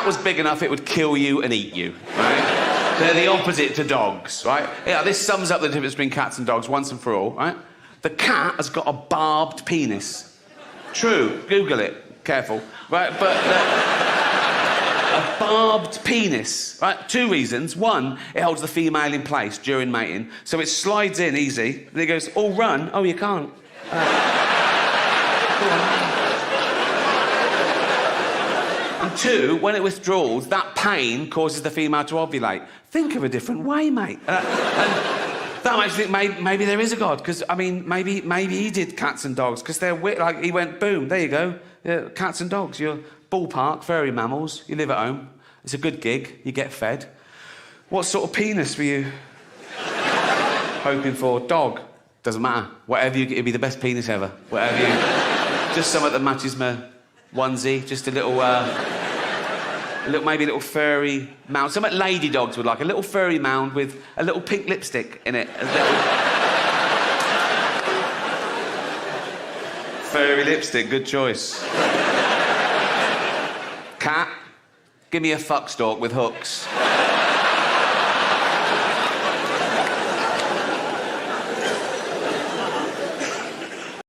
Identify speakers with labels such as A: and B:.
A: cat was big enough, it would kill you and eat you, right? They're the opposite to dogs, right? Yeah, this sums up the difference between cats and dogs once and for all, right? The cat has got a barbed penis. True, Google it, careful, right? But a barbed penis, right? 2 reasons. One, it holds the female in place during mating, so it slides in easy, and it goes, oh, run, oh, you can't. Go on. And 2, when it withdraws, that pain causes the female to ovulate. Think of a different way, mate. And that makes me think maybe there is a God, because, I mean, maybe he did cats and dogs, because they're like, he went, boom, there you go. Yeah, cats and dogs, you're ballpark, furry mammals, you live at home. It's a good gig, you get fed. What sort of penis were you hoping for? Dog? Doesn't matter. Whatever you get, it'll be the best penis ever. Whatever you... Just something that matches my onesie, just a little, maybe a little furry mound. Something lady dogs would like, a little furry mound with a little pink lipstick in it. Furry lipstick, good choice. Cat, give me a fuck stalk with hooks.